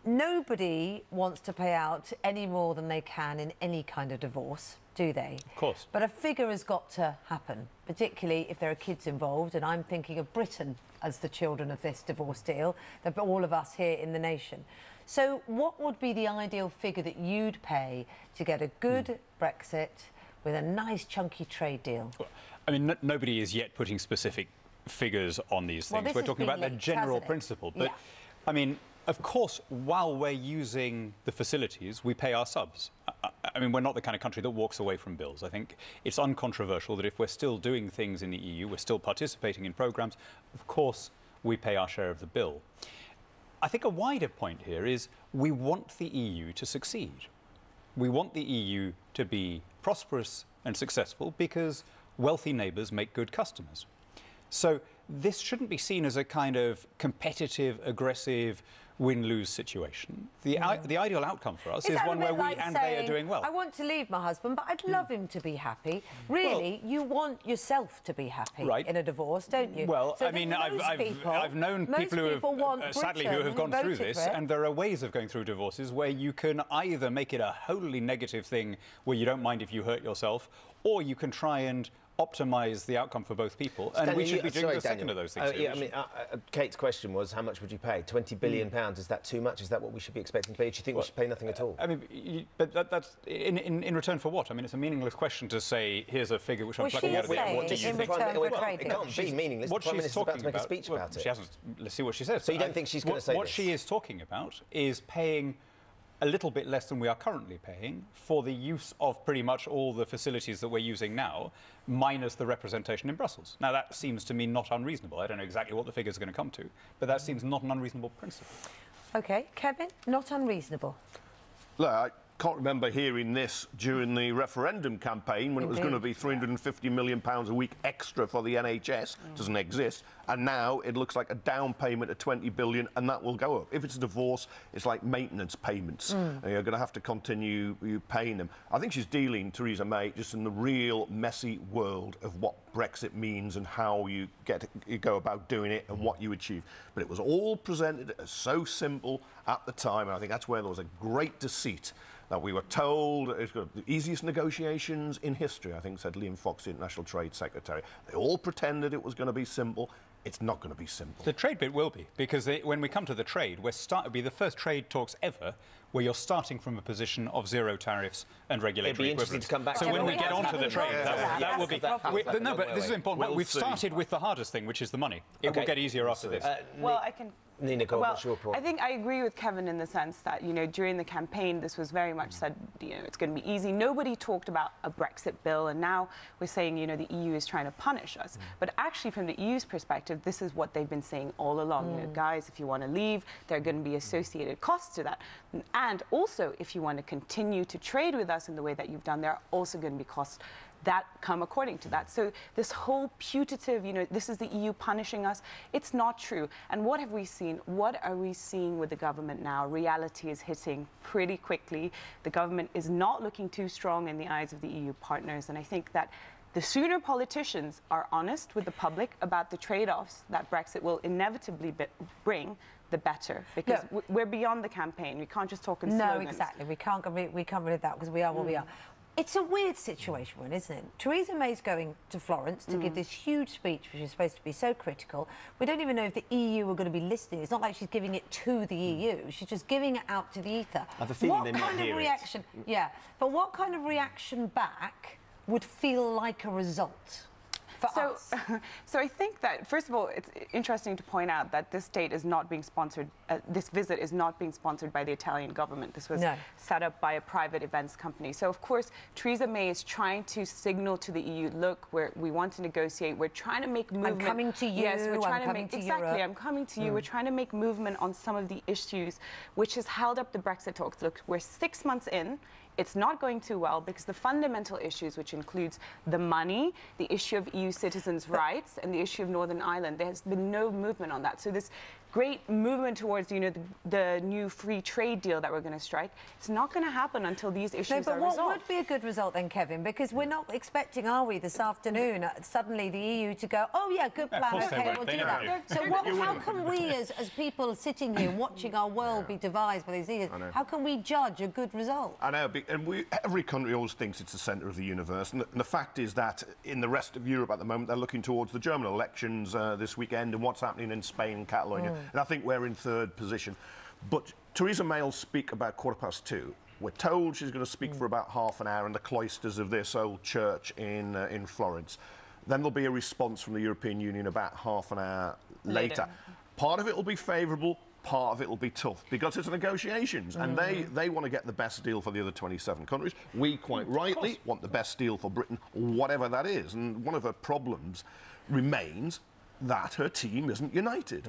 Nobody wants to pay out any more than they can in any kind of divorce, do they? Of course. But a figure has got to happen, particularly if there are kids involved, and I'm thinking of Britain as the children of this divorce deal, all of us here in the nation. So what would be the ideal figure that you'd pay to get a good Brexit with a nice chunky trade deal? Well, I mean, nobody is yet putting specific figures on these things. Well, we're talking about the general principle. But, yeah. I mean, of course, while we're using the facilities, we pay our subs. I mean, we're not the kind of country that walks away from bills. I think it's uncontroversial that if we're still doing things in the EU, we're still participating in programmes, of course, we pay our share of the bill. I think a wider point here is we want the EU to succeed. We want the EU to be prosperous and successful because wealthy neighbours make good customers. So this shouldn't be seen as a kind of competitive, aggressive, win-lose situation. The ideal outcome for us is one where we and they are doing well. I want to leave my husband, but I'd love him to be happy. Really, well, you want yourself to be happy in a divorce, don't you? Well, so I mean, I've known people who have, sadly, who have gone through this, and there are ways of going through divorces where you can either make it a wholly negative thing where you don't mind if you hurt yourself, or you can try and optimise the outcome for both people, and Daniel, we should be doing the second of those things. I mean, Kate's question was, how much would you pay? £20 billion, is that too much? Is that what we should be expecting to pay? Do you think we should pay nothing at all? I mean, but that's in return for what? I mean, it's a meaningless question to say, here's a figure which I'm plucking out of the air. What do you think? It can't be meaningless. The Prime Minister's about to make a speech about it. She hasn't. Let's see what she says. So you don't think she's going to say this? What she is talking about is paying a little bit less than we are currently paying for the use of pretty much all the facilities that we're using now, minus the representation in Brussels. Now, that seems to me not unreasonable. I don't know exactly what the figures are going to come to, but that seems not an unreasonable principle. OK, Kevin, not unreasonable. Look, I can't remember hearing this during the referendum campaign when it was going to be £350 million a week extra for the NHS. Doesn't exist. And now it looks like a down payment of £20 billion, and that will go up. If it's a divorce, it's like maintenance payments. And you're going to have to continue paying them. I think she's dealing, Theresa May, just in the real messy world of what Brexit means and how you go about doing it and what you achieve. But it was all presented as so simple at the time, and I think that's where there was a great deceit. That we were told it's got the easiest negotiations in history, I think said Liam Fox, the International Trade Secretary. They all pretended it was going to be simple. It's not going to be simple. The trade bit will be, because when we come to the trade, it'll be the first trade talks ever where you're starting from a position of zero tariffs and regulatory equivalence. So when we get onto the trade, that will be... No, but this is important. We've started with the hardest thing, which is the money. It will get easier after this. Well, I can... Nina, what's your point? I think I agree with Kevin in the sense that, you know, during the campaign, this was very much said, you know, it's going to be easy. Nobody talked about a Brexit bill, and now we're saying, you know, the EU is trying to punish us. But actually, from the EU's perspective, this is what they've been saying all along. You know, guys, if you want to leave, there are going to be associated costs to that. And also, if you want to continue to trade with us in the way that you've done, there are also going to be costs that come according to that. So this whole putative, you know, this is the EU punishing us, it's not true. And what have we seen? What are we seeing with the government now? Reality is hitting pretty quickly. The government is not looking too strong in the eyes of the EU partners. And I think that the sooner politicians are honest with the public about the trade-offs that Brexit will inevitably bring, the better, because we're beyond the campaign. We can't just talk in slogans. No, exactly. We can't read that because we are what we are. It's a weird situation, isn't it? Theresa May's going to Florence to give this huge speech, which is supposed to be so critical. We don't even know if the EU are going to be listening. It's not like she's giving it to the EU. She's just giving it out to the ether. I have a feeling they might hear reaction? Yeah, but what kind of reaction back would feel like a result? So I think that, first of all, it's interesting to point out that this date is not being sponsored, this visit is not being sponsored by the Italian government. This was set up by a private events company. So, of course, Theresa May is trying to signal to the EU, look, we want to negotiate, we're trying to make movement. I'm coming to you, yes, we're trying to make, exactly, I'm coming to you. We're trying to make movement on some of the issues which has held up the Brexit talks. Look, we're 6 months in. It's not going too well because the fundamental issues, which includes the money, the issue of EU citizens' rights, and the issue of Northern Ireland, there has been no movement on that. So this great movement towards, you know, the new free trade deal that we're going to strike. It's not going to happen until these issues No, but are what resolved. would be a good result then, Kevin? Because we're not expecting, are we, this afternoon, suddenly the EU to go, oh, yeah, good plan, course they OK, won't. we'll They do never that. do. So how can we, as people sitting here watching our world be devised by these leaders, how can we judge a good result? I know, and every country always thinks it's the centre of the universe, and the fact is that in the rest of Europe at the moment, they're looking towards the German elections this weekend and what's happening in Spain and Catalonia, and I think we're in third position. But Theresa May will speak about 2:15. We're told she's going to speak for about half an hour in the cloisters of this old church in Florence. Then there'll be a response from the European Union about half an hour later. Part of it will be favourable, part of it will be tough, because it's negotiations, and they want to get the best deal for the other 27 countries. We, quite rightly, want the best deal for Britain, whatever that is. And one of her problems remains that her team isn't united.